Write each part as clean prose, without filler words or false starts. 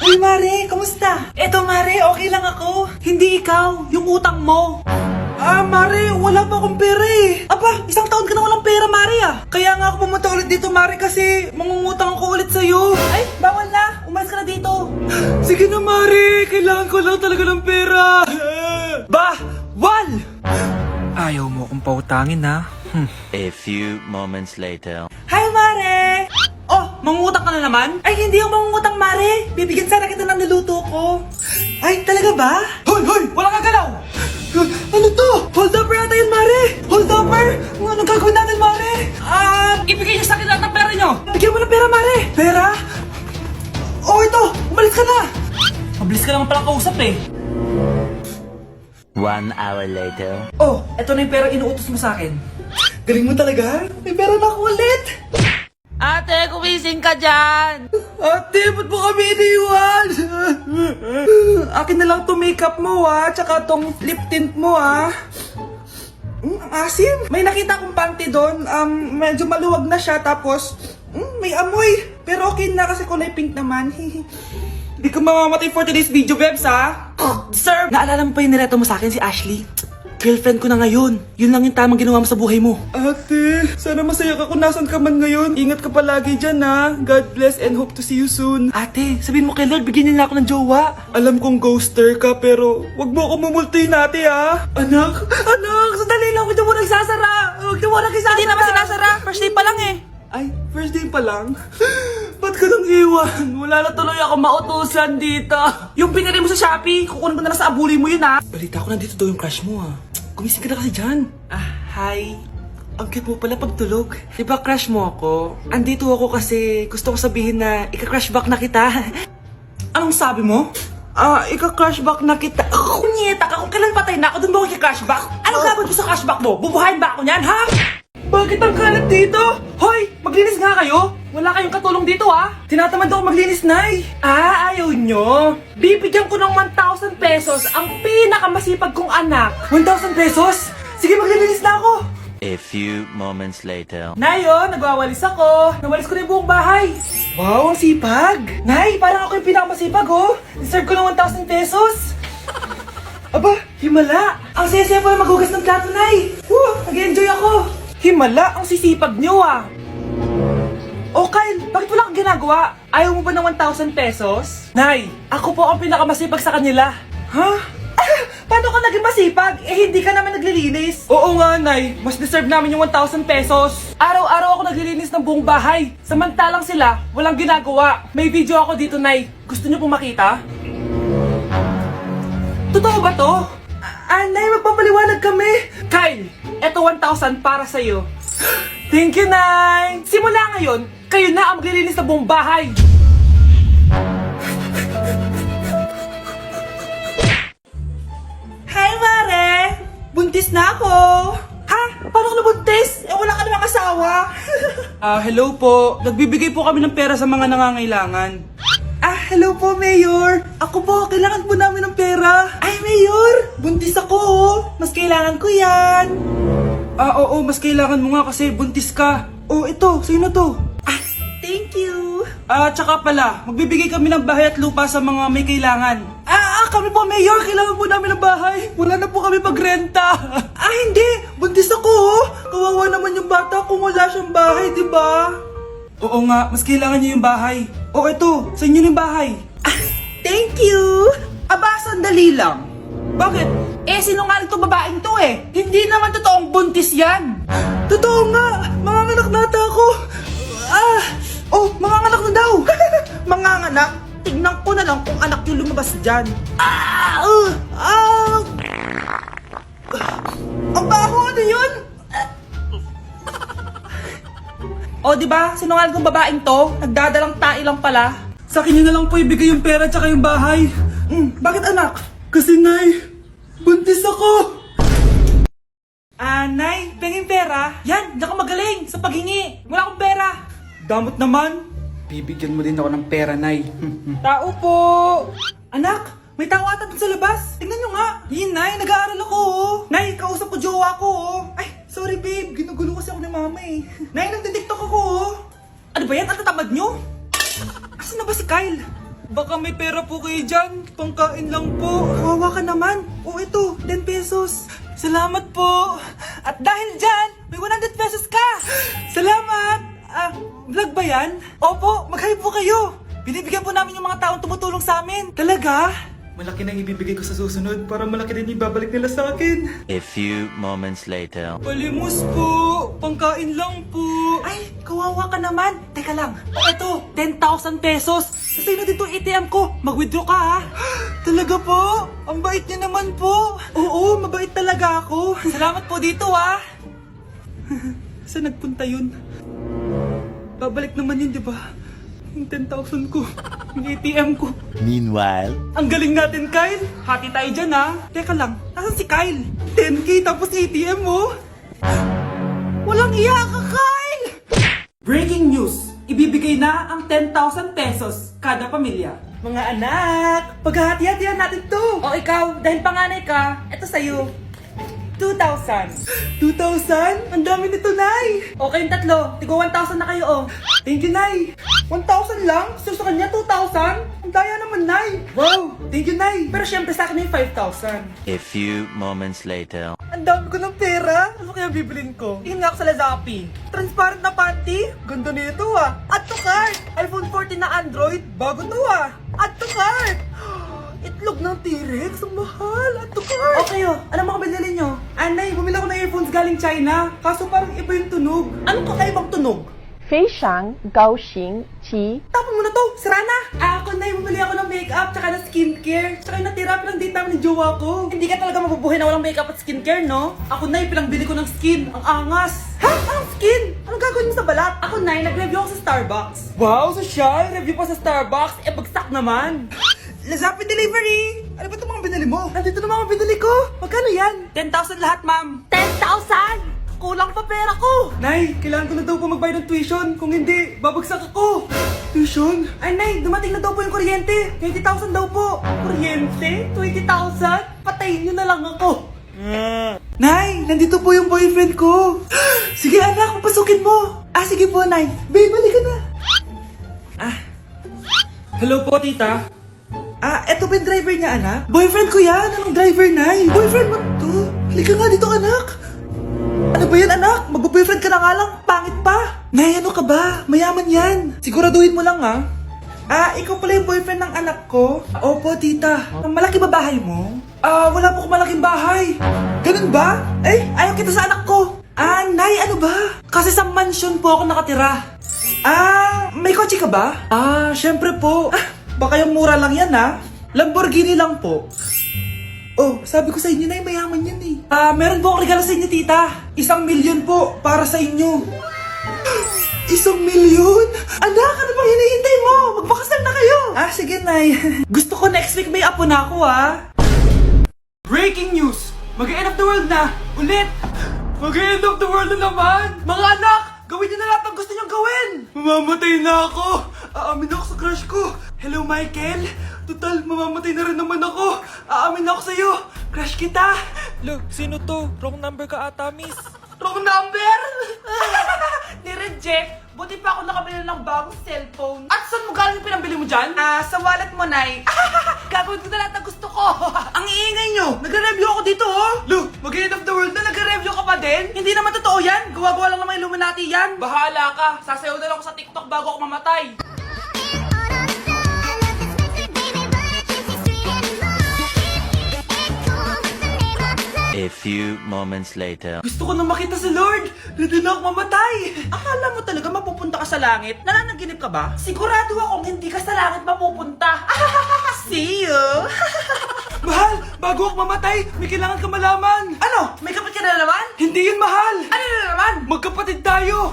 Ay, Mare, kamusta? Eto, Mare, okay lang ako. Hindi ikaw, yung utang mo. Mare, wala pa akong pera eh. Aba, isang taon ka na walang pera, Mare ah. Kaya nga ako pumunta ulit dito, Mare, kasi mangungutang ako ulit sa'yo. Ay, bawal na. Umalis ka na dito. Sige na, Mare. Kailangan ko lang talaga ng pera. Wal! Ayaw mo akong pautangin, ha? A few moments later. Hi, Mare! Oh, mangungutang ka na naman? Ay, hindi ako mangungutang, Mare. Bibigyan sana kita ng niluto ko. Ay, talaga ba? Hoy! Wala kang galaw! Ano to? Hold up yata yun, Mare! Hold upper! Anong gagawin natin, Mare? Ibigay niyo sa akin lahat ng pera niyo! Bigyan mo ng pera, Mare! Pera? Oh, ito! Umalis ka na! Mabilis ka naman palang kausap eh. 1 hour later. Oh, eto na yung pera inuutos mo sa akin. Galing mo talaga? May pera na ako ulit! Ate, kumising ka dyan! Ate, ba't mo kami iniwan? Akin na lang to makeup mo tsaka tong lip tint mo ang asim. May nakita akong panty doon, medyo maluwag na siya tapos may amoy. Pero okay na kasi kulay pink naman. Hindi ka mamamatay for today's video, Bebs Sir! Naalala mo pa yung nireto mo sa akin si Ashley? Girlfriend ko na ngayon. Yun lang yung tamang ginawa mo sa buhay mo. Ate, sana masaya ka kung nasan ka man ngayon. Ingat ka palagi dyan God bless and hope to see you soon. Ate, sabihin mo kay Lord, bigyan niya na ako ng jowa. Alam kong ghoster ka pero wag mo ako mamultuin ate Anak, sandali lang. Huwag mo nagsasara. Huwag mo nagsasara. Hindi naman sinasara. First day pa lang eh. Ay, first day pa lang? Ba't ka nang iwan? Wala na tuloy ako mautusan dito. Yung pinili mo sa Shopee, kukunin ko na lang sa abuli mo yun Balita ko nandito daw yung crush mo Gumising ka na kasi dyan. Hi. Ang cute mo pala pagtulog. Diba crush mo ako? Andito ako kasi gusto ko sabihin na ika-crush back na kita. Anong sabi mo? Ika-crush back na kita. Kunyeta ka, kung kailan patay na ako, dun ba ako ika-crush back? Anong gagawin mo sa crush back mo? Bubuhayin ba ako niyan, ha? Bakit ang kalat dito? Hoy, maglinis nga kayo. Wala kayong katulong dito Tinatamad ako maglinis, Nay. Ayaw nyo. Bibigyan ko ng 1,000 pesos ang pinakamasipag kong anak. 1,000 pesos? Sige, maglilinis na ako. A few moments later. Nay, nagwawalis ako. Nawalis ko na yung buong bahay. Wow, ang sipag. Nay, parang ako yung pinakamasipag, Deserve ko ng 1,000 pesos. Aba, himala. Ang saya-saya pala maghugas ng plato, Nay. Nag-enjoy ako. Himala, ang sisipag nyo Oh, Kyle, bakit wala kang ginagawa? Ayaw mo ba ng 1,000 pesos? Nay, ako po ang pinakamasipag sa kanila. Ha? Paano ka naging masipag? Hindi ka naman naglilinis. Oo nga, Nay. Mas deserve namin yung 1,000 pesos. Araw-araw ako naglilinis ng buong bahay. Samantalang sila, walang ginagawa. May video ako dito, Nay. Gusto niyo pong makita? Totoo ba to? Nay, magpapaliwanag kami. Kyle, eto 1,000 para sa'yo. Thank you, Nay! Simula ngayon, kayo na ang maglilinis ng buong bahay! Hi, Mare! Buntis na ako! Ha? Paano ka nabuntis? Wala ka namang asawa! Hello po. Nagbibigay po kami ng pera sa mga nangangailangan. Hello po, Mayor! Ako po, kailangan po namin ng pera! Ay, Mayor! Buntis ako, Mas kailangan ko yan! Oo, mas kailangan mo nga kasi buntis ka. Ito, sa'yo na to. Thank you. Tsaka pala, magbibigay kami ng bahay at lupa sa mga may kailangan. Kami po, Mayor, kailangan po namin ng bahay. Wala na po kami pagrenta. Hindi, buntis ako, Kawawa naman yung bata kung wala siyang bahay, di ba? Oo nga, mas kailangan niyo yung bahay. Ito, sa inyo yung bahay. Thank you. Sandali lang. Bakit? Sinungaling to babaeng to Hindi naman totoong buntis yan. Totoo nga. Manganganak na ata ako. Manganganak na daw. Manganganak? Tignan ko na lang kung anak yung lumabas dyan. Ang baho, ano yun? Diba? Sinungaling kong babaeng to. Nagdadalang tae lang pala. Sa akin na lang po ibigay yung pera tsaka yung bahay. Bakit anak? Kasi Nay, buntis ako! Nay, penging pera? Yan, diyan ka magaling sa paghingi. Wala akong pera. Damot naman. Bibigyan mo din ako ng pera, Nay. Tao po! Anak, may tao ata dun sa labas. Tingnan nyo nga. Nay, nag-aaral ako Nay, kausap ko jowa ko Ay, sorry babe, ginugulo kasi ako ni mama Nay, nagtitiktok ako Ano ba yan? Ang tatamad nyo? Asan na ba si Kyle? Baka may pera po kayo dyan. Pangkain lang po. Kawawa ka naman. O ito, 10 pesos. Salamat po. At dahil dyan, may 100 pesos ka. Salamat. Vlog ba yan? Opo, mag-hype po kayo. Binibigyan po namin yung mga taong tumutulong sa amin. Talaga? Malaki na ibibigay ko sa susunod para malaki din ibabalik nila sa akin. A few moments later. Palimos po. Pangkain lang po. Ay, kawawa ka naman. Teka lang. Ito, 10,000 pesos. Kasi na dito ATM ko. Mag-withdraw ka ha. Talaga po? Ang bait niya naman po. Oo, mabait talaga ako. Salamat po dito ha. Saan nagpunta yun? Babalik naman yun, di ba? Yung 10,000 ko. Yung ATM ko. Meanwhile. Ang galing natin, Kyle. Hati tayo dyan, ha? Teka lang, nasan si Kyle? 10K tapos ATM mo? Walang iya ka, Kyle! Breaking news! Ibibigay na ang 10,000 pesos kada pamilya. Mga anak, paghahati-hatihan natin to. O ikaw, dahil panganay ka, eto sa'yo. 2,000. 2,000? Ang dami nito, Nay! O kayong tatlo, tigo 1,000 na kayo, oh. Thank you, Nay! 1,000 lang? So sa kanya, 2,000? Ang daya naman, Nay! Wow! Thank you, Nay! Pero syempre sa akin yung 5,000. A few moments later. Ang dami ko ng pera. Ano kaya bibilin ko? Tingin nga ako sa Lazappi. Transparent na panty? Ganda nito ah. Add to cart! iPhone 14 na Android? Bago to ah. Add to cart! Itlog ng T-Rex? Ang mahal! Add to cart! Okay, oh. Ano mga binili nyo? Anay, bumili ako ng earphones galing China. Kaso parang iba yung tunog. Anong kakaibang tunog? 非常高兴其 Tapon mo na to! Sira na! Ako na, bumili ako ng makeup tsaka ng skincare. Tsaka yung natira pa ng date namin ng jowa ko. Hindi ka talaga mabubuhay na walang makeup at skincare, no? Ako na, pinangbili ko ng skin. Ang angas! Ha? Anong skin? Anong gagawin mo sa balat? Ako na, nag-review ako sa Starbucks. Wow, social! Review pa sa Starbucks. Bagsak naman! Lazappi Delivery! Ano ba itong mga binili mo? Nandito na mga binili ko! Magkano yan? 10,000 lahat, ma'am! 10,000! Kulang pa pera ko! Nay, kailangan ko na daw po magbayad ng tuition. Kung hindi, babagsak ako! Tuition? Ay, Nay, dumating na daw po yung kuryente. 20,000 daw po. Kuryente? 20,000? Patayin niyo na lang ako. Nay, nandito po yung boyfriend ko. Sige anak, papasukin mo. Sige po, Nay. Babe, balik ka na. Hello po, tita. Eto ba yung driver niya, anak? Boyfriend ko yan. Anong driver, Nay? Boyfriend mo to? Halika nga dito, anak. Ano ba yan, anak? Mag-boyfriend ka na nga lang. Pangit pa. Nay, ano ka ba? Mayaman yan. Siguraduhin mo lang, ha? Ikaw pala yung boyfriend ng anak ko? Opo, tita. Malaki ba bahay mo? Wala po akong malaking bahay. Ganun ba? Ayaw kita sa anak ko. Nay, ano ba? Kasi sa mansion po ako nakatira. May kotse ka ba? Syempre po. Baka yung mura lang yan, ha? Lamborghini lang po. Oh, sabi ko sa inyo na mayaman yan eh. Meron po akong regalo sa inyo, tita. 1,000,000 po para sa inyo. 1,000,000? Anak, ano bang hinihintay mo? Magpakasal na kayo. Sige, Nay. Gusto ko next week may apo na ako, Breaking news! Mag-end of the world na! Ulit! Mag-end of the world na naman! Mga anak! Gawin niyo na lahat ng gusto niyong gawin! Mamamatay na ako! Aamin ako sa crush ko! Hello, Michael! Total, mamamatay na rin naman ako! Aamin ako sa'yo! Crush kita! Look, sino to? Wrong number ka ata, miss. Wrong number! Ni-reject! Buti pa ako nakabili ng bagong cellphone. At saan mo galing yung pinambili mo dyan? Sa wallet mo, Nay. Gagawin ko na lahat ng gusto ko. Ang iingay nyo! Nagre-review ako dito, oh! Lu, mag-end of the world na nagre-review ka pa din? Hindi naman totoo yan! Gawa-gawa lang naman Illuminati yan! Bahala ka! Sasayaw na lang ako sa TikTok bago ako mamatay! A few moments later. Gusto ko na makita si Lord! Ready na ako mamatay! Akala mo talaga mapupunta ka sa langit? Nananaginip ka ba? Sigurado akong hindi ka sa langit mapupunta! See you! Mahal! Bago ako mamatay, may kailangan ka malaman! Ano? May kapatid ka na naman? Hindi yun, mahal! Ano na naman? Magkapatid tayo!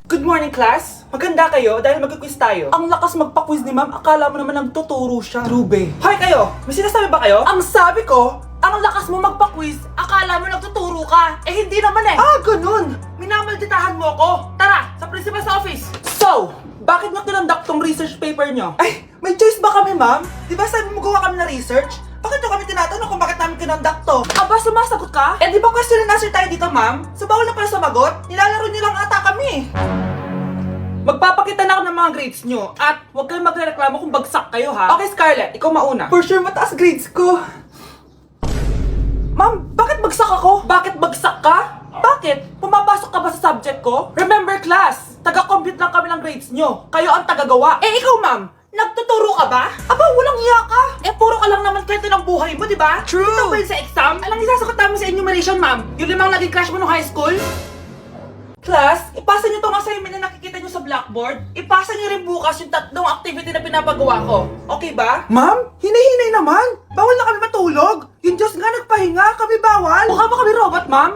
Good morning, class! Maganda kayo dahil mag-quiz tayo. Ang lakas magpa-quiz ni ma'am, akala mo naman nagtuturo siya. Rube. Hoy kayo! May sinasabi ba kayo? Ang sabi ko, ang lakas mo magpa-quiz, akala mo nagtuturo ka. Hindi naman eh. Ganun. Minamalditahan mo ako. Tara, sa principal's office. So, bakit nyo tinandak tong research paper nyo? May choice ba kami, ma'am? Di ba sabi mo gawa kami na research? Bakit nyo kami tinatanong kung bakit namin kinondak to? Aba, sumasagot ka? Di ba question and answer tayo dito, ma'am? So, bawal na pala sumagot? Nilalaro nyo lang ata kami. Magpapakita na ako ng mga grades nyo at huwag kayong magreklamo kung bagsak kayo ha. Okay Scarlett, ikaw mauna. For sure, mataas grades ko. Ma'am, bakit bagsak ako? Bakit bagsak ka? Bakit? Pumapasok ka ba sa subject ko? Remember class, taga-compute lang kami ng grades nyo. Kayo ang tagagawa. Eh ikaw ma'am, nagtuturo ka ba? Aba, walang iya ka. Eh puro ka lang naman kwento ng buhay mo, di ba? True. Ito ba yun sa exam? Alang isasagot namin sa enumeration ma'am. Yung limang naging crush mo nung high school? Class, ipasa nyo tong assignment na nakikita nyo sa blackboard. Ipasa nyo rin bukas yung tatlong activity na pinapagawa ko. Okay ba? Ma'am, hinay-hinay naman. Bawal na kami matulog. Yung Diyos nga nagpahinga, kami bawal. Mukha ba kami robot, ma'am?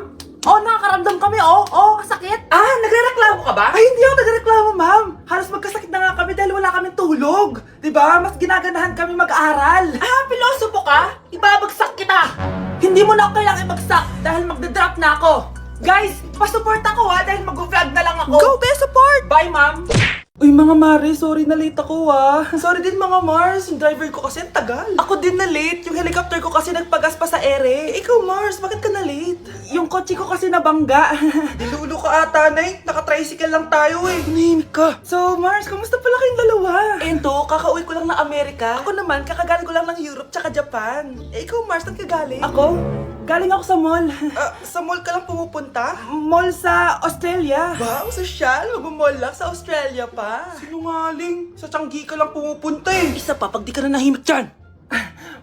Oh, nakakaramdam kami, oh. Oh, sakit. Ah, nagrereklamo ka ba? Ay, hindi ako nagreklamo, ma'am. Halos magkasakit na nga kami dahil wala kaming tulog. 'Di ba? Mas ginaganahan kami mag-aral. Ah, pilosopo ka? Ibabagsak kita. Hindi mo na ako kailangang ibagsak dahil magdadrop na ako. Guys, pasupport ako ha dahil mag-vlog na lang ako. Go, best support! Bye, ma'am. Uy, mga Mare, sorry na late ako Sorry din mga Mars, yung driver ko kasi ang tagal. Ako din na late, yung helicopter ko kasi nagpagas pa sa ere. Ikaw Mars, bakit ka na late? Yung kotse ko kasi nabangga. Dilulo ka ata, Nay. Naka-tricycle lang tayo eh. Nahimik ka. So Mars, kamusta pala kayong dalawa? Ento, kakauwi ko lang ng Amerika. Ako naman, kakagaling ko lang ng Europe tsaka Japan. Eh, ikaw Mars, saan ka galing? Ako? Galing ako sa mall. Sa mall ka lang pumupunta? Mall sa Australia. Ba, ang sosyal, mag-mall lang sa Australia pa. Sinungaling, sa Changi ka lang pumupunta eh. Isa pa, pag di ka na nahimik dyan.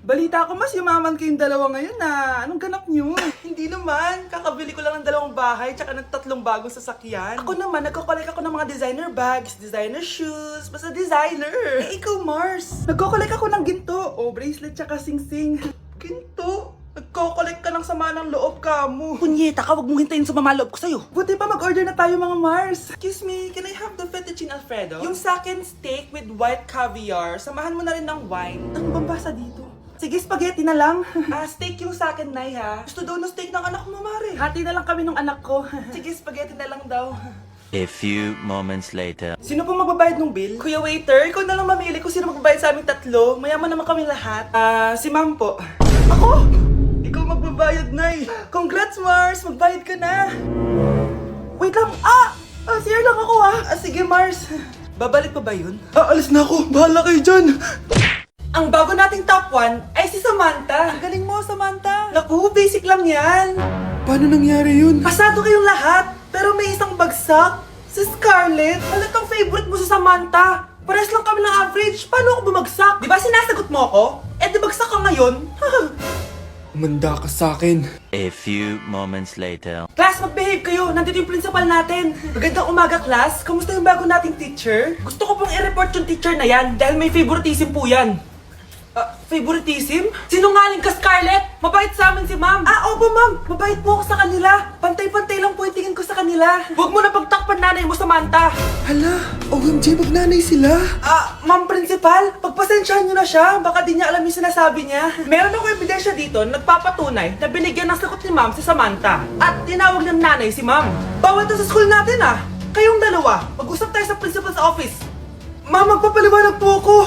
Balita ko mas yumaman kayong dalawa ngayon na. Anong ganap nyo? Hindi naman, kakabili ko lang ng 2 bahay tsaka ng 3 bagong sasakyan. Ako naman, nagko-collect ako ng mga designer bags, designer shoes, basta designer. Eh ikaw Mars, nagko-collect ako ng ginto. O, bracelet tsaka sing-sing. Ginto? Nagko-collect ka ng sama ng loob ka mo. Punyeta ka, wag mong hintayin sa mamaloob ko sa'yo. Buti pa mag-order na tayo mga Mars. Excuse me, can I have the fettuccine Alfredo? Yung sa akin steak with white caviar. Samahan mo na rin ng wine. Ano bang basa dito? Sige, spaghetti na lang. Steak yung sa akin, Nay, ha? Gusto daw ng steak ng anak mo, Mare. Hati na lang kami ng anak ko. Sige, spaghetti na lang daw. A few moments later. Sino po magbabayad ng bill? Kuya waiter, ikaw na lang mamili kung sino magbabayad sa aming 3. Mayaman naman kami lahat. Si ma'am po. Ako? Ikaw magbabayad, Nay. Congrats, Mars. Magbayad ka na. Wait lang. CR lang ako, sige, Mars. Babalik pa ba yun? Alis na ako. Bahala kayo dyan. Ang bago nating top 1 ay si Samantha. Ang galing mo, Samantha. Naku, basic lang yan. Paano nangyari yun? Pasado kayong lahat, pero may isang bagsak. Si Scarlett. Halatang favorite mo si Samantha. Pares lang kami ng average. Paano ako bumagsak? Di ba sinasagot mo ako? Eh, di bagsak ka ngayon? Umanda ka sa akin. A few moments later. Class, mag-behave kayo. Nandito yung principal natin. Magandang umaga, class. Kamusta yung bago nating teacher? Gusto ko pong i-report yung teacher na yan dahil may favoritism po yan. Favoritism? Sinungaling ka, Scarlett! Mabait sa amin si ma'am. Opo, ma'am. Mabait po ako sa kanila. Pantay-pantay lang po yung tingin ko sa kanila. Huwag mo na pagtakpan nanay mo, Samantha. Hala, OMG, magnanay sila. Ma'am principal, pagpasensyahan niyo na siya. Baka di niya alam yung sinasabi niya. Meron ako ebidensya dito na nagpapatunay na binigyan ng sagot ni ma'am si Samantha. At tinawag ng nanay si ma'am. Bawal to sa school natin Kayong dalawa, mag-usap tayo sa principal's office. Ma'am, magpapaliwanag po ako.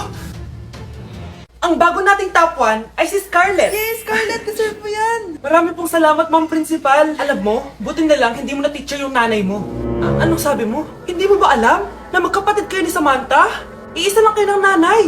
Ang bago nating top 1 ay si Scarlett. Yes, Scarlett, deserve mo yan. Marami pong salamat, ma'am principal. Alam mo, buti na lang hindi mo na teacher yung nanay mo. Anong sabi mo? Hindi mo ba alam na magkapatid kayo ni Samantha? Iisa lang kayo ng nanay.